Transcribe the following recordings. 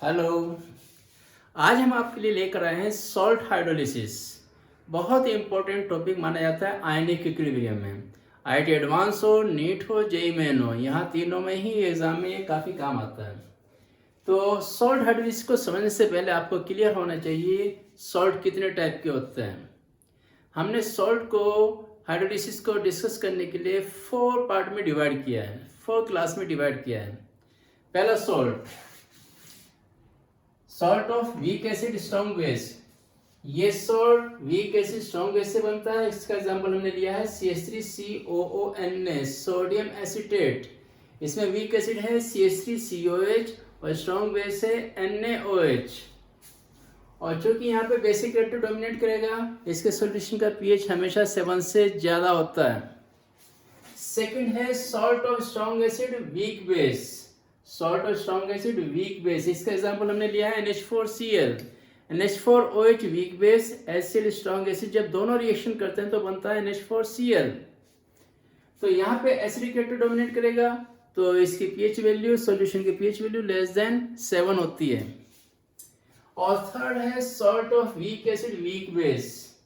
Hello. आज हम आपके लिए लेकर आए हैं सॉल्ट हाइड्रोलिसिस। बहुत ही इंपॉर्टेंट टॉपिक माना जाता है आयनिक इक्विलिब्रियम में। आईआईटी एडवांस हो, नीट हो, जेईई मेन हो, यहाँ तीनों में ही एग्जाम में ये काफ़ी काम आता है। तो सॉल्ट हाइड्रोलिसिस को समझने से पहले आपको क्लियर होना चाहिए सॉल्ट कितने टाइप के होते हैं। हमने सॉल्ट को हाइड्रोलिसिस को डिस्कस करने के लिए 4 पार्ट में डिवाइड किया है, 4 क्लास में डिवाइड किया है। पहला salt of weak acid strong base. ये salt weak acid strong base से बनता है। इसका एग्जांपल हमने लिया है CH3COONA सोडियम एसीटेट। इसमें वीक एसिड है CH3COH और स्ट्रॉन्ग बेस है NaOH। और चूंकि यहाँ पे बेसिक कैरेक्टर डोमिनेट करेगा, इसके सॉल्यूशन का पीएच हमेशा 7 से ज्यादा होता है। सेकंड है salt of strong acid weak base. Salt of strong acid weak base, इसका एग्जांपल हमने लिया है NH4Cl। NH4OH weak base, HCl strong acid. जब दोनों रिएक्शन करते हैं तो बनता है NH4Cl। तो यहाँ पे एसिडिक कैरेक्टर डोमिनेट करेगा, तो इसकी पीएच वैल्यू, सॉल्यूशन की पीएच वैल्यू लेस देन 7 होती है। और थर्ड है salt of weak acid weak base.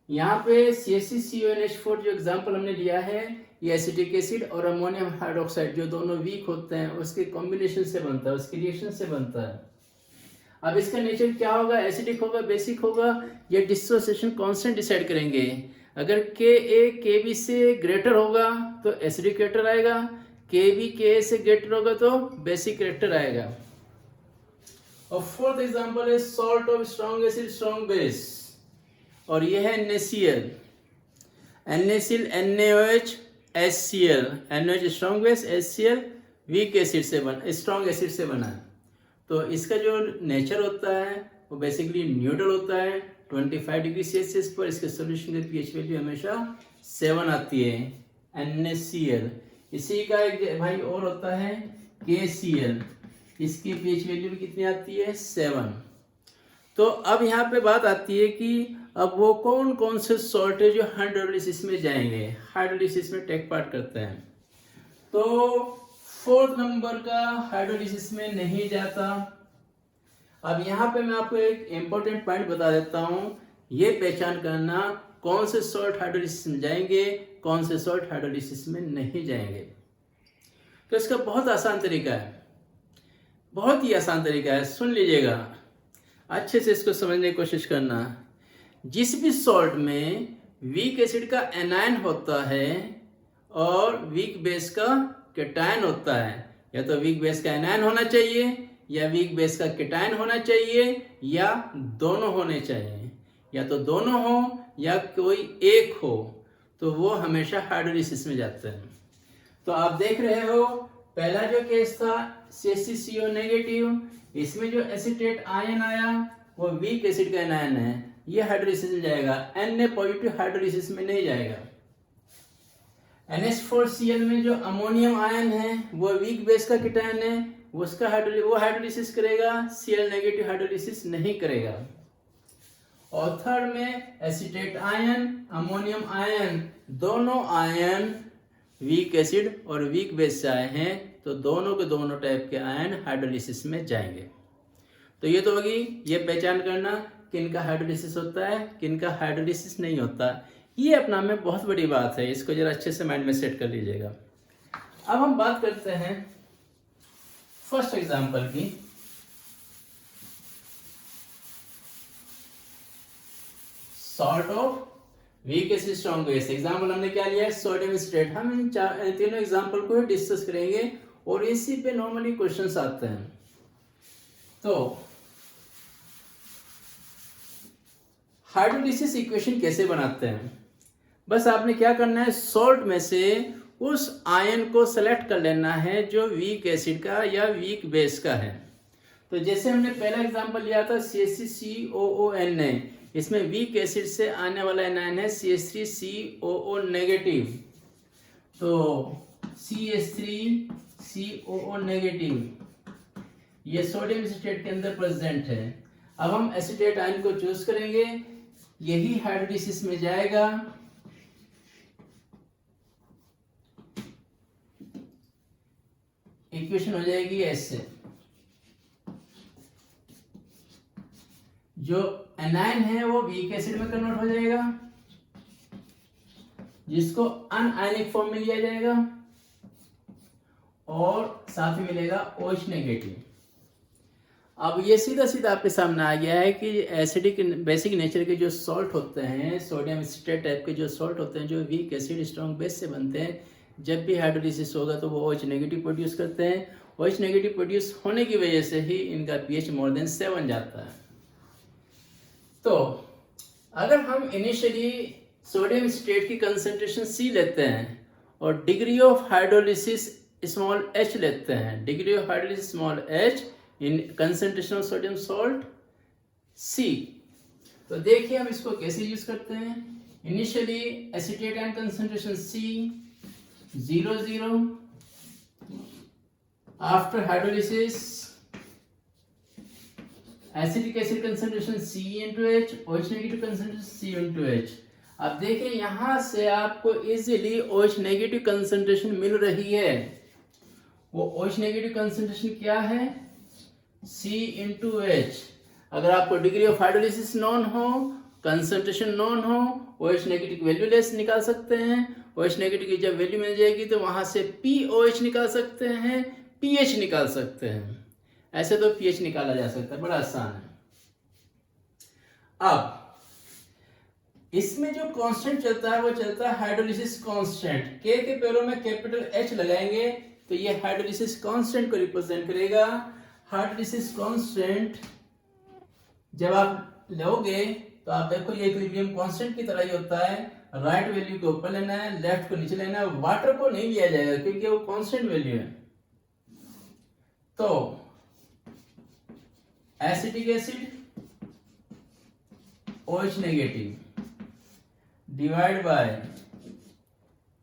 यहाँ पे CH3CONH4 जो एग्जांपल हमने लिया है, ये एसिटिक एसिड और अमोनियम हाइड्रोक्साइड जो दोनों वीक होते हैं उसके कॉम्बिनेशन से बनता है, उसके रिएक्शन से बनता है। अब इसका नेचर क्या होगा, एसिडिक होगा, बेसिक होगा, ये डिसोसिएशन कांस्टेंट डिसाइड करेंगे। अगर Ka Kb से ग्रेटर होगा तो एसिडिक कैरेक्टर आएगा, Kb Ka से ग्रेटर होगा तो बेसिक कैरेक्टर आएगा। और फोर्थ एग्जांपल है salt of strong acid strong base, और ये है NaCl। NaCl NaOH HCl, NaOH strong base, HCl weak acid से बना, स्ट्रॉन्ग एसिड से बना है। तो इसका जो नेचर होता है वो बेसिकली न्यूट्रल होता है 25 डिग्री सेल्सियस पर। इसके सोल्यूशन की पीएच वैल्यू हमेशा 7 आती है, NaCl। इसी का एक भाई और होता है KCl, इसकी पीएच वैल्यू भी कितनी आती है, 7। तो अब यहाँ पे बात आती है कि अब वो कौन कौन से सॉल्ट है जो हाइड्रोलिसिस में जाएंगे, हाइड्रोलिसिस में टेक पार्ट करते हैं। तो 4th नंबर का हाइड्रोलिसिस में नहीं जाता। अब यहाँ पे मैं आपको एक इंपॉर्टेंट पॉइंट बता देता हूँ, ये पहचान करना कौन से सॉल्ट हाइड्रोलिसिस में जाएंगे, कौन से सॉल्ट हाइड्रोलिसिस में नहीं जाएंगे। तो इसका बहुत आसान तरीका है, बहुत ही आसान तरीका है, सुन लीजिएगा, अच्छे से इसको समझने की कोशिश करना। जिस भी सॉल्ट में वीक एसिड का एनायन होता है और वीक बेस का केटायन होता है, या तो वीक बेस का एनायन होना चाहिए या वीक बेस का केटायन होना चाहिए, या दोनों होने चाहिए, या तो दोनों हो या कोई एक हो, तो वो हमेशा हाइड्रोलिसिस में जाते हैं। तो आप देख रहे हो पहला जो केस था CH3CO नेगेटिव, इसमें जो एसीटेट आयन आया वो वीक एसिड का एनायन है, ये हाइड्रोलिसिस में जाएगा। Na पॉजिटिव हाइड्रोलिसिस में नहीं जाएगा। NH4Cl में जो अमोनियम आयन है वो वीक बेस का केटायन है, उसका वो हाइड्रोलिसिस करेगा, Cl नेगेटिव हाइड्रोलिसिस नहीं करेगा। और थर्ड में एसीटेट आयन, अमोनियम आयन, दोनों आयन वीक एसिड और वीक बेस से आए हैं, तो दोनों के दोनों टाइप के आयन हाइड्रोलिसिस में जाएंगे। तो ये तो होगी ये पहचान करना किनका हाइड्रोलिसिस होता है, किनका हाइड्रोलिसिस नहीं होता। ये अपना में बहुत बड़ी बात है, इसको जरा अच्छे से माइंड में सेट कर लीजिएगा। अब हम बात करते हैं फर्स्ट एग्जांपल की। Salt of weak acid strong base. Example हमने क्या लिया है, सोडियम एसीटेट। हम इन तीनों एग्जांपल को डिस्कस करेंगे और इसी पे नॉर्मली क्वेश्चंस आते हैं। तो हाइड्रोलिसिस इक्वेशन कैसे बनाते हैं, बस आपने क्या करना है, सॉल्ट में से उस आयन को सेलेक्ट कर लेना है जो वीक एसिड का या वीक बेस का है। तो जैसे हमने पहला एग्जांपल लिया था CH3COONA, इसमें वीक एसिड से आने वाला एनायन है CH3COO नेगेटिव, तो CH3COO नेगेटिव ये सोडियम एसीटेट के अंदर प्रेजेंट है। अब हम एसीटेट आयन को चूज करेंगे, यही हाइड्रोलिसिस में जाएगा। इक्वेशन हो जाएगी ऐसे, जो एनाइन है वो वीक एसिड में कन्वर्ट हो जाएगा, जिसको अनआयनिक फॉर्म में लिया जाएगा और साथ में मिलेगा OH नेगेटिव। अब ये सीधा सीधा आपके सामने आ गया है कि एसिडिक बेसिक नेचर के जो सॉल्ट होते हैं, सोडियम एसिटेट टाइप के जो सॉल्ट होते हैं, जो वीक एसिड स्ट्रॉन्ग बेस से बनते हैं, जब भी हाइड्रोलिसिस होगा तो वो OH नेगेटिव प्रोड्यूस करते हैं। OH नेगेटिव प्रोड्यूस होने की वजह से ही इनका pH मोर देन 7 जाता है। तो अगर हम इनिशियली सोडियम एसिटेट की कंसंट्रेशन C लेते हैं और degree of hydrolysis small h लेते हैं, degree of hydrolysis small h in concentration of sodium salt C, तो देखिए हम इसको कैसे यूज करते हैं। Initially acetate ion concentration C 0 after hydrolysis acidic acid concentration C into H, OH negative concentration C into H। अब देखिए यहां से आपको इजीली OH नेगेटिव कंसंट्रेशन मिल रही है। वो OH नेगेटिव कंसंट्रेशन क्या है? C into H। अगर आपको डिग्री ऑफ हाइड्रोलिसिस नॉन हो, कंसंट्रेशन नॉन हो, OH नेगेटिव की वैल्यू लेस निकाल सकते हैं। OH नेगेटिव की जब वैल्यू मिल जाएगी तो वहां से POH निकाल सकते हैं, pH निकाल सकते हैं। ऐसे तो pH निकाला जा सकता है, बड़ा आसान है। अब इसमें जो कांस्टेंट चलता है वो चलता है हाइड्रोलिसिस कांस्टेंट। K के पैरों में कैपिटल H लगाएंगे तो ये हाइड्रोलिसिस कांस्टेंट को रिप्रेजेंट करेगा। हाइड्रोलिसिस कांस्टेंट जब आप लोगे तो आप देखो ये इक्विलिब्रियम कांस्टेंट की तरह ही होता है। राइट वैल्यू को ऊपर लेना है, लेफ्ट को नीचे लेना है। वाटर को नहीं लिया जाएगा क्योंकि वो कांस्टेंट वैल्यू है। तो acetic acid OH negative divide by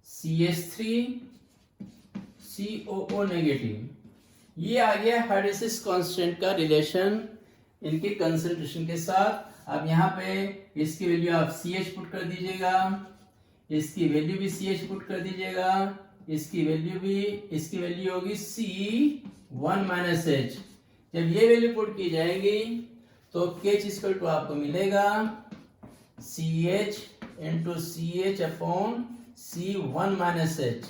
CH3 COO negative, ये आ गया हाइड्रोलिसिस कांस्टेंट का रिलेशन इनके कंसंट्रेशन के साथ। अब यहाँ पे इसकी वैल्यू आप CH पुट कर दीजिएगा, इसकी वैल्यू भी CH पुट कर दीजिएगा, इसकी वैल्यू होगी C1 माइनस H। जब ये वैल्यू पुट की जाएगी तो KH इक्वल टू आपको मिलेगा CH into CH upon C1 minus H।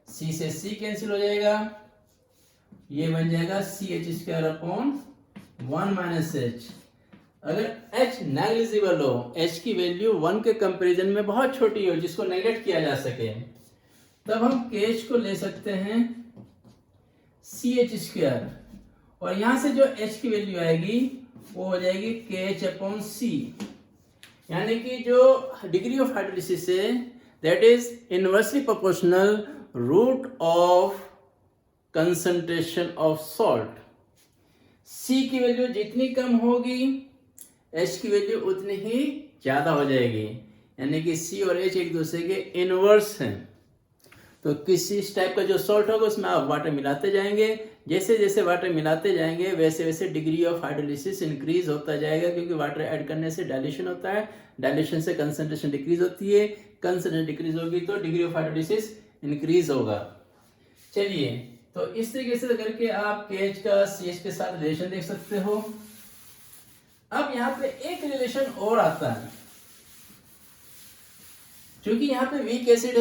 C से C कैंसिल हो जाएगा, ये बन जाएगा CH square upon 1 minus H। अगर H नेग्लिजिबल हो, H की वैल्यू 1 के कंपैरिजन में बहुत छोटी हो, जिसको नेगलेक्ट किया जा सके, तब हम KH को ले सकते हैं CH स्क्वायर, और यहां से जो H की वैल्यू आएगी वो हो जाएगी KH अपॉन C। यानी कि जो डिग्री ऑफ हाइड्रोलिसिस है that is inversely proportional root of concentration of salt. C की वैल्यू जितनी कम होगी H की वैल्यू उतनी ही ज्यादा हो जाएगी। यानी कि C और H एक दूसरे के इनवर्स हैं। तो किसी टाइप का जो सॉल्ट होगा उसमें आप वाटर मिलाते जाएंगे, जैसे जैसे वाटर मिलाते जाएंगे वैसे वैसे डिग्री ऑफ हाइड्रोलिसिस इंक्रीज होता जाएगा, क्योंकि वाटर ऐड करने से डाइल्यूशन होता है, डाइल्यूशन से कंसंट्रेशन डिक्रीज होती है, कंसंट्रेशन डिक्रीज होगी तो डिग्री ऑफ हाइड्रोलिसिस इंक्रीज होगा। चलिए, तो इस तरीके से करके आप KH का CH के साथ रिलेशन देख सकते हो। अब यहाँ पे एक रिलेशन और आता है, क्योंकि यहाँ पे वीक एसिड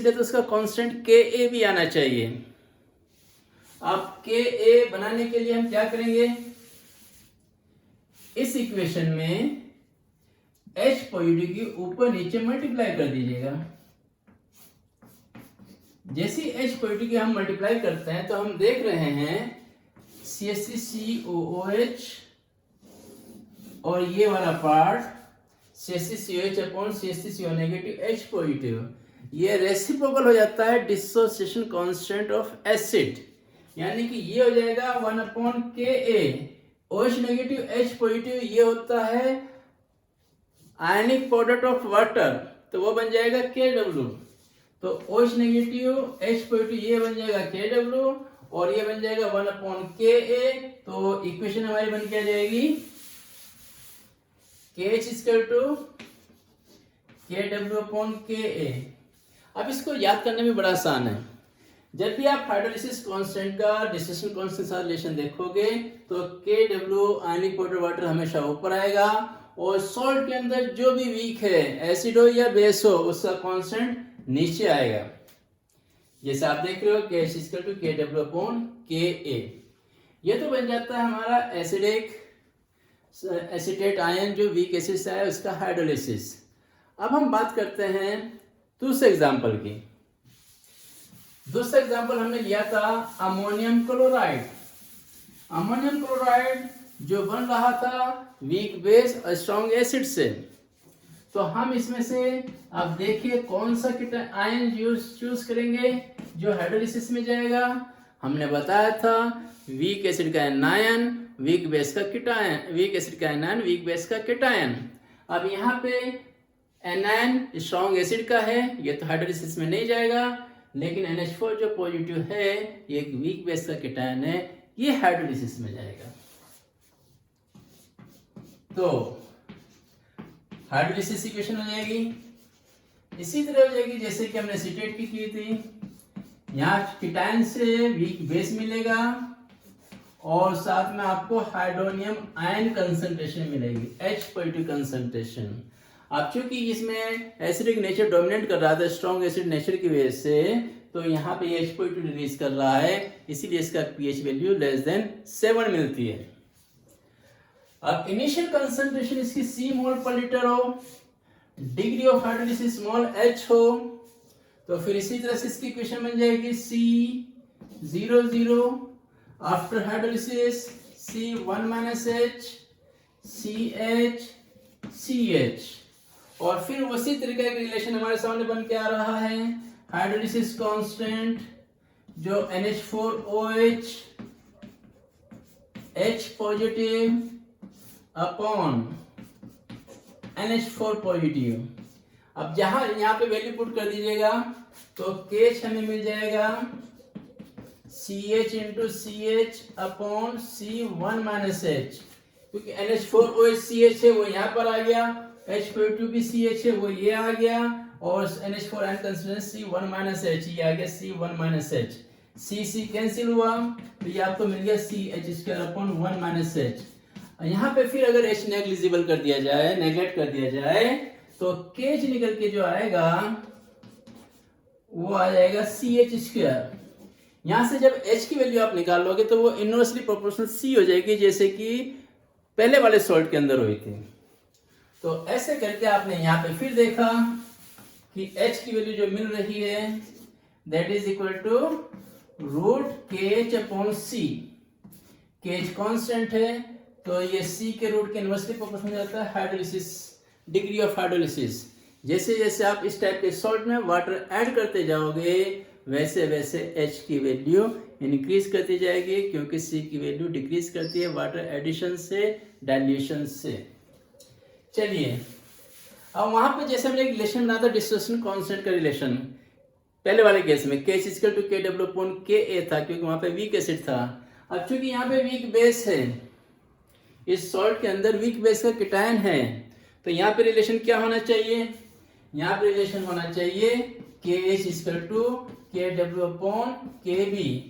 है तो उसका कांस्टेंट Ka भी आना चाहिए। अब Ka बनाने के लिए हम क्या करेंगे, इस इक्वेशन में H पॉजिटिव की ऊपर नीचे मल्टीप्लाई कर दीजिएगा। जैसे H पॉजिटिव की हम मल्टीप्लाई करते हैं तो हम देख रहे हैं CH3COOH और ये वाला part CH3COH upon CH3CO negative H positive, ये रेसिप्रोकल हो जाता है डिसोसिएशन कांस्टेंट ऑफ एसिड। यानी कि ये हो जाएगा 1 upon Ka। OH negative H positive ये होता है आयनिक प्रोडक्ट ऑफ वाटर, तो वो बन जाएगा Kw। तो OH नेगेटिव H पॉजिटिव ये बन जाएगा Kw और ये बन जाएगा 1 अपॉन Ka। तो इक्वेशन हमारी बन के आ जाएगी KH equal to KW upon Ka। अब इसको याद करने में बड़ा आसान है। जब भी आप हाइड्रोलिसिस कांस्टेंट का डिस्टिलेशन कांस्टेंट के साथ रिलेशन देखोगे तो KW आयनिक पाउडर वाटर हमेशा ऊपर आएगा और सॉल्ट के अंदर जो भी वीक है एसिड हो या बेस हो उसका कांस्टेंट नीचे आएगा। जैसे आप देख रहे हो KW/KA। ये तो बन जाता है हमारा एसिटेट आयन जो वीक एसिड से आया उसका हाइड्रोलिसिस। अब हम बात करते हैं दूसरे एग्जांपल की। दूसरा एग्जांपल हमने लिया था अमोनियम क्लोराइड। अमोनियम क्लोराइड जो बन रहा था वीक बेस और स्ट्रॉन्ग एसिड से। तो हम इसमें से अब देखिए कौन सा आयन चूज करेंगे जो हाइड्रोलिसिस में जाएगा। हमने बताया था वीक एसिड का एनायन, वीक बेस का कीटायन, वीक एसिड का एनायन, वीक बेस का कीटायन। अब यहाँ पे एनायन स्ट्रॉन्ग एसिड का है, ये तो हाइड्रोलिसिस में नहीं जाएगा, लेकिन NH4 जो पॉजिटिव है ये एक वीक बेस का कीटायन है, ये हाइड्रोलिसिस में जाएगा। तो हाइड्रोलिसिस इक्वेशन हो जाएगी इसी तरह हो जाएगी जैसे कि हमने एसीटेट की थी। यहाँ कीटायन से वीक बेस मिलेगा और साथ में आपको हाइड्रोनियम आयन कंसंट्रेशन मिलेगी, H+ कंसंट्रेशन। अब चूंकि इसमें एसिडिक नेचर डोमिनेट कर रहा था स्ट्रॉन्ग एसिड नेचर की वजह से, तो यहाँ पे H+ रिलीज कर रहा है, इसीलिए इसका pH वैल्यू लेस देन 7 मिलती है। अब इनिशियल कंसंट्रेशन इसकी C मोल पर लीटर हो, degree of hydrolysis small h हो, तो फिर इसी तरह से इसकी इक्वेशन बन जाएगी C00 after hydrolysis C1 H CH CH। और फिर उसी तरीके का रिलेशन हमारे सामने बन के आ रहा है, हाइड्रोलिसिस कांस्टेंट जो NH4OH H positive upon NH4 positive. अब जहां यहाँ पे वैल्यू पुट कर दीजिएगा तो KH हमें मिल जाएगा CH into CH upon C1 H, क्योंकि NH4OH CH है वो यहाँ पर आ गया, H+ भी CH है वो ये आ गया, और NH4 ion concentration C1 H ये आ गया C1 H। C कैंसिल हुआ तो ये आपको मिल गया CH² अपॉन 1 H। यहाँ पे फिर अगर H नेग्लिजिबल कर दिया जाए, नेग्लेक्ट कर दिया जाए, तो KH निकल के जो आएगा वो आ जाएगा CH²। यहाँ से जब H की वैल्यू आप निकालोगे तो वो इनवर्सली प्रोपोर्शनल C हो जाएगी, जैसे कि पहले वाले सॉल्ट के अंदर हुई थी। तो ऐसे करके आपने यहाँ पे फिर देखा कि H की वैल्यू जो मिल रही है that is equal to √KH/C। KH constant है तो ये C के रूट के इनवर्सली प्रोपोर्शनल हो जाता है हाइड्रोलिसिस, डिग्री ऑफ हाइड्रोलिसिस। जैसे जैसे आप इस टाइप के सॉल्ट में वाटर ऐड करते जाओगे वैसे वैसे H की वैल्यू इंक्रीज करती जाएगी, क्योंकि C की वैल्यू डिक्रीज करती है वाटर एडिशन से, डाइल्यूशन से। चलिए अब वहां पे जैसे हमने एक रिलेशन बना था डिस्टिलेशन कांस्टेंट का रिलेशन, पहले वाले केस में KH=KW/KA था, क्योंकि वहां पे वीक एसिड था। अब चूंकि यहाँ पे वीक बेस है, इस सॉल्ट के अंदर वीक बेस का कीटायन है, तो यहाँ पे रिलेशन क्या होना चाहिए? यहाँ पे रिलेशन होना चाहिए KH=KW/KB।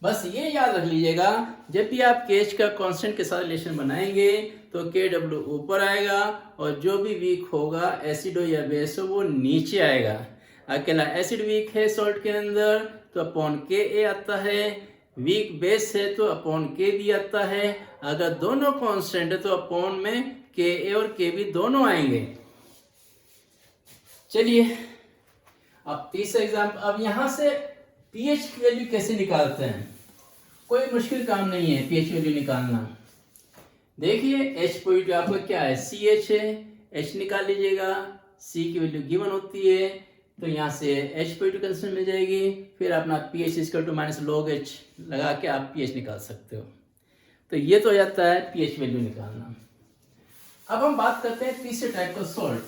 बस ये याद रख लीजिएगा, जब भी आप KH का कांस्टेंट के साथ रिलेशन बनाएंगे तो KW ऊपर आएगा और जो भी वीक होगा एसिड हो या बेस हो वो नीचे आएगा। अकेला एसिड वीक है सॉल्ट के अंदर तो अपॉन KA आता है, वीक बेस है तो अपॉन KB आता है। अगर दोनों कांस्टेंट है तो अपॉन में KA और KB दोनों आएंगे। चलिए अब तीसरा एग्जाम्पल। अब यहां से pH की वैल्यू कैसे निकालते हैं? कोई मुश्किल काम नहीं है pH वैल्यू निकालना। देखिए H आपका क्या है, CH है, H निकाल लीजिएगा, C की वैल्यू गिवन होती है तो यहाँ से H कंस्टेंट मिल जाएगी, फिर अपना pH -log H लगा के आप pH निकाल सकते हो। तो ये तो हो जाता है pH वैल्यू निकालना। अब हम बात करते हैं तीसरे टाइप का सॉल्ट।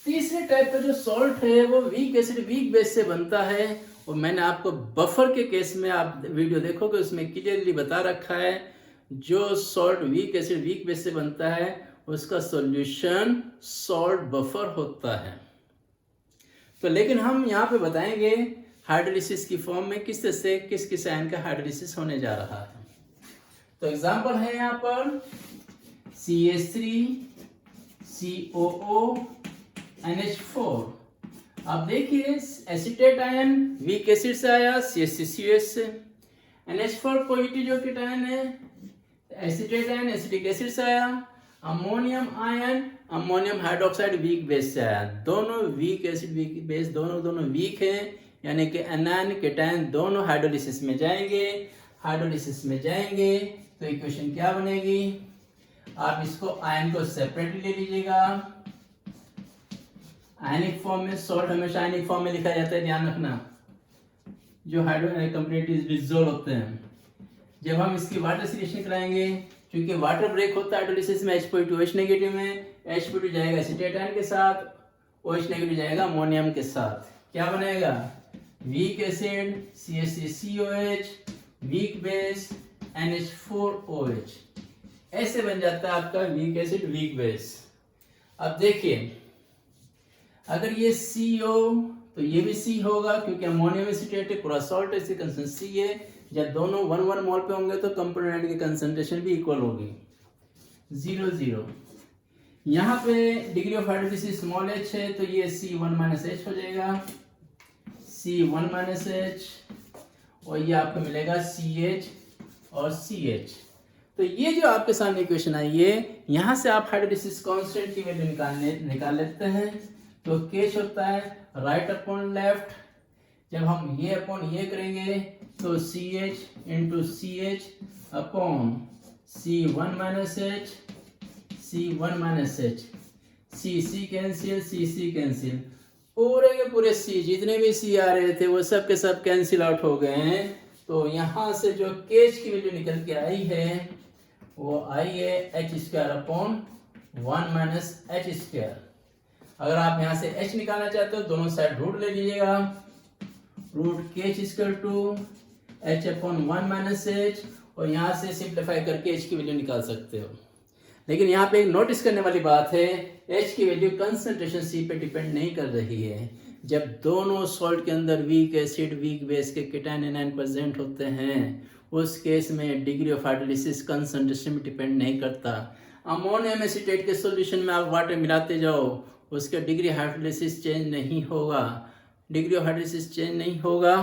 तीसरे टाइप का जो सॉल्ट है वो वीक एसिड वीक बेस से बनता है, और मैंने आपको बफर के केस में आप वीडियो देखोगे उसमें क्लियरली बता रखा है, जो salt weak acid weak base से बनता है उसका सॉल्यूशन सॉल्ट बफर होता है। तो लेकिन हम यहाँ पे बताएंगे हाइड्रोलिसिस की फॉर्म में किस तरह से किस आयन का हाइड्रोलिसिस होने जा रहा है। तो एग्जांपल है यहाँ पर CH3COO NH4। अब देखिए एसीटेट आयन वीक एसिड से आया CH3COH से। NH4 पॉजिटिव जो कीटायन है, एसीटेट आयन एसिटिक एसिड से आया। Ammonium ion ammonium hydroxide weak base से आया। दोनों वीक एसिड वीक बेस दोनों वीक हैं, यानी कि एनायन कीटायन दोनों हाइड्रोलिसिस में जाएंगे। हाइड्रोलिसिस में जाएंगे तो इक्वेशन क्या बनेगी, आप इसको आयन को सेपरेटली ले लीजिएगा। आयनिक फॉर्म में सॉल्ट हमेशा आयनिक फॉर्म में लिखा जाता है, ध्यान रखना, जो हाइड्रो कंप्लीटली डिसॉल्व होते हैं। जब हम इसकी वाटर सिलेक्शन कराएंगे, क्योंकि वाटर ब्रेक होता है हाइड्रोलिसिस में, H+2OH नेगेटिव में, H+2 जाएगा एसीटेट आयन के साथ, OH नेगेटिव जाएगा अमोनियम के साथ। क्या बनेगा, weak acid CH3COH, weak base NH4OH। ऐसे बन जाता है आपका वीक एसिड वीक बेस। अब देखिए अगर ये C हो तो ये भी C होगा, क्योंकि अमोनियम एसीटेट है, पूरा सॉल्ट है, इसकी कंसंट्रेशन C है। जब दोनों 1-1 मोल पे होंगे तो कंपोनेंट की कंसंट्रेशन भी इक्वल होगी, 0-0। यहाँ पे degree of hydrolysis small h है तो ये C1-H हो जाएगा, C1-H, और ये आपको मिलेगा CH और CH। तो ये जो आपके सामने इक्वेशन आई है, यहाँ से आप हाइड्रोलिसिस कांस्टेंट की वैल्यू निकाल लेते हैं। तो केच होता है राइट अपॉन लेफ्ट। जब हम ये अपॉन ये करेंगे तो CH into CH upon C1-H, C1-H, C cancel, पूरे के पूरे C, जितने भी C आ रहे थे वो सब के सब कैंसिल आउट हो गए हैं। तो यहाँ से जो केच की वैल्यू निकल के आई है वो आई है H² अपॉन 1-H²। अगर आप यहाँ से H निकालना चाहते हो दोनों साइड रूट ले लीजिएगा, root KH equal to H upon 1-H, और यहाँ से सिंप्लीफाई करके H की वैल्यू निकाल सकते हो। लेकिन यहाँ पे एक नोटिस करने वाली बात है, H की वैल्यू कंसंट्रेशन C पे डिपेंड नहीं कर रही है। जब दोनों सॉल्ट के अंदर वीक एसिड वीक बेस के कीटायन एनायन प्रेजेंट होते हैं, उस केस में डिग्री ऑफ हाइड्रोलिसिस कंसंट्रेशन में डिपेंड नहीं करता। अमोनियम एसीटेट के सॉल्यूशन में आप वाटर मिलाते जाओ, उसका डिग्री हाइड्रोलिसिस चेंज नहीं होगा, डिग्री ऑफ हाइड्रोलिसिस चेंज नहीं होगा,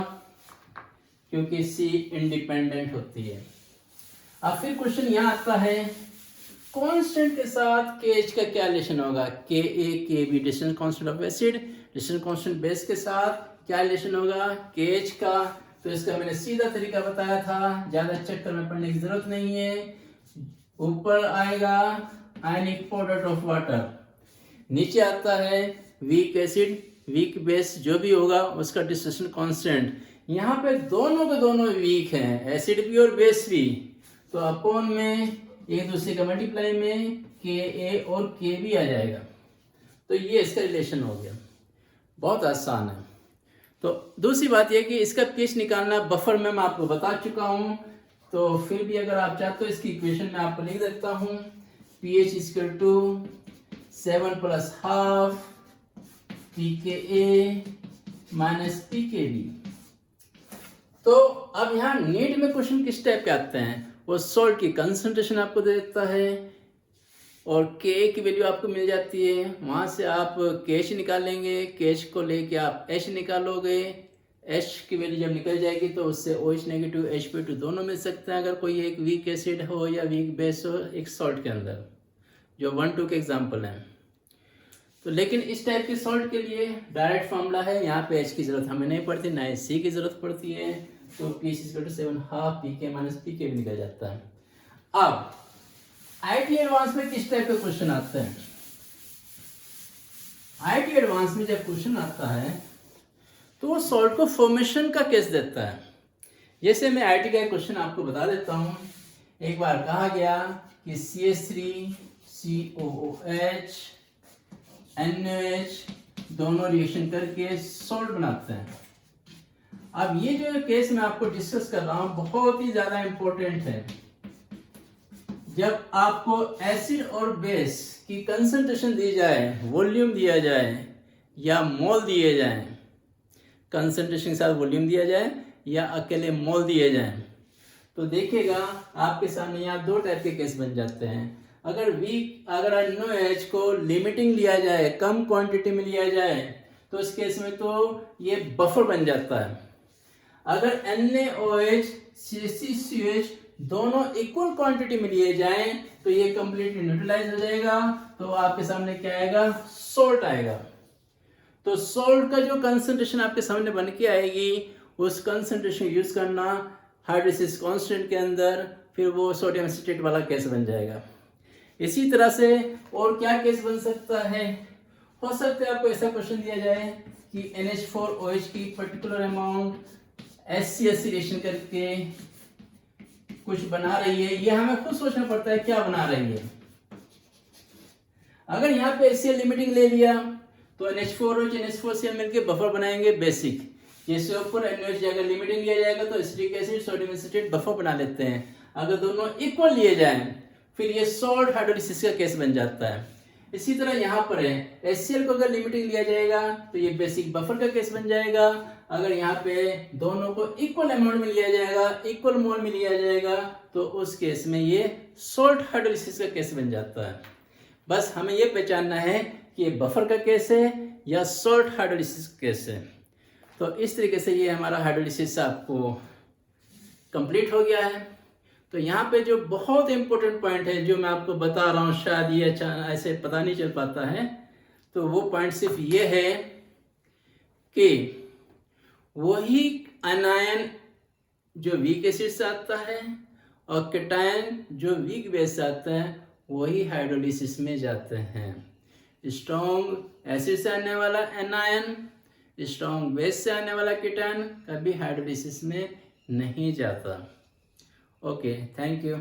क्योंकि C इंडिपेंडेंट होती है। अब फिर क्वेश्चन यहाँ आता है, कांस्टेंट के साथ KH का क्या रिलेशन होगा, Ka Kb distance constant of acid, distance constant base के साथ क्या रिलेशन होगा KH का। तो इसका मैंने सीधा तरीका बताया था, ज्यादा चक्कर में पढ़ने की जरूरत नहीं है। ऊपर आएगा आयनिक प्रोडक्ट ऑफ वाटर, नीचे आता है वीक एसिड वीक बेस, जो भी होगा उसका डिस्टेंस कांस्टेंट। यहाँ पे दोनों के दोनों वीक हैं, एसिड भी और बेस भी, तो अपॉन में एक दूसरे का मल्टीप्लाई में Ka और Kb आ जाएगा। तो ये इसका रिलेशन हो गया, बहुत आसान है। तो दूसरी बात यह कि इसका pH निकालना बफर में मैं आपको बता चुका हूं, तो फिर भी अगर आप चाहते हो इसकी इक्वेशन में आपको लिख देता हूं, pH equal to 7+½ pKa minus pKb। तो अब यहाँ नीट में क्वेश्चन किस टाइप के आते हैं, वो सॉल्ट की कंसंट्रेशन आपको दे देता है और Ka की वैल्यू आपको मिल जाती है, वहाँ से आप KH निकालेंगे, KH को लेके आप H निकालोगे, H की वैल्यू जब निकल जाएगी तो उससे OH नेगेटिव H+2 दोनों मिल सकते हैं, अगर कोई एक वीक एसिड हो या वीक बेस हो एक सॉल्ट के अंदर, जो 1-2 के एग्जाम्पल हैं। तो लेकिन इस टाइप के सॉल्ट के लिए डायरेक्ट फॉर्मूला है, यहाँ पे H की जरूरत हमें नहीं पड़ती, ना ही C की जरूरत पड़ती है, तो pH equal to 7½ pK minus pK भी निकल जाता है। अब IIT एडवांस में किस टाइप के क्वेश्चन आते हैं, IIT एडवांस में जब क्वेश्चन आता है तो वो सॉल्ट को फॉर्मेशन का केस देता है। जैसे मैं IIT का एक क्वेश्चन आपको बता देता हूँ। एक बार कहा गया कि CH3COOH NaOH दोनों रिएक्शन करके सॉल्ट बनाते हैं। अब ये जो केस मैं आपको डिस्कस कर रहा हूँ बहुत ही ज्यादा इंपॉर्टेंट है। जब आपको एसिड और बेस की कंसंट्रेशन दी जाए, वॉल्यूम दिया जाए या मोल दिए जाए, कंसंट्रेशन के साथ वॉल्यूम दिया जाए या अकेले मोल दिए जाए। तो देखिएगा आपके सामने यहाँ दो टाइप के केस बन जाते हैं। अगर NaOH को लिमिटिंग लिया जाए, कम क्वांटिटी में लिया जाए, तो इस केस में तो ये बफर बन जाता है। अगर NaOH CH3COH दोनों इक्वल क्वांटिटी में लिए जाएं तो ये कंप्लीटली न्यूट्रलाइज हो जाएगा, तो आपके सामने क्या आएगा, सोल्ट आएगा। तो सोल्ट का जो कंसंट्रेशन आपके सामने बन के आएगी, उस कंसंट्रेशन यूज करना हाइड्रोलिसिस कांस्टेंट के अंदर, फिर वो सोडियम एसीटेट वाला केस बन जाएगा। इसी तरह से और क्या केस बन सकता है, हो सकता है आपको ऐसा क्वेश्चन दिया जाए कि NH4OH की पर्टिकुलर अमाउंट HCl रिएक्शन करके कुछ बना रही है, ये हमें खुद सोचना पड़ता है क्या बना रही है। अगर यहाँ पे HCl लिमिटिंग ले लिया तो NH4OH NH4Cl मिलकर बफर बनाएंगे बेसिक, जिसके ऊपर NaOH अगर लिमिटिंग लिया जाएगा तो acetic acid sodium acetate buffer बना लेते हैं। अगर दोनों इक्वल लिए जाएं फिर ये सॉल्ट हाइड्रोलिसिस का केस बन जाता है। इसी तरह यहाँ पर है HCl को अगर लिमिटिंग लिया जाएगा तो ये बेसिक बफर का केस बन जाएगा। अगर यहाँ पे दोनों को इक्वल अमाउंट में लिया जाएगा, इक्वल मोल में लिया जाएगा, तो उस केस में ये सॉल्ट हाइड्रोलिसिस का केस बन जाता है। बस हमें ये पहचानना है कि ये बफर का केस है या सॉल्ट हाइड्रोलिसिस केस है। तो इस तरीके से ये हमारा हाइड्रोलिसिस आपको कंप्लीट हो गया है। तो यहाँ पे जो बहुत इंपॉर्टेंट पॉइंट है जो मैं आपको बता रहा हूँ, शायद ये ऐसे पता नहीं चल पाता है, तो वो पॉइंट सिर्फ ये है कि वही अनायन जो वीक एसिड से आता है और कैटायन जो वीक बेस से आता है वही हाइड्रोलिसिस में जाते हैं। स्ट्रॉन्ग एसिड से आने वाला एनायन, स्ट्रॉन्ग बेस से आने वाला कैटायन कभी हाइड्रोलिसिस में नहीं जाता। Okay, thank you.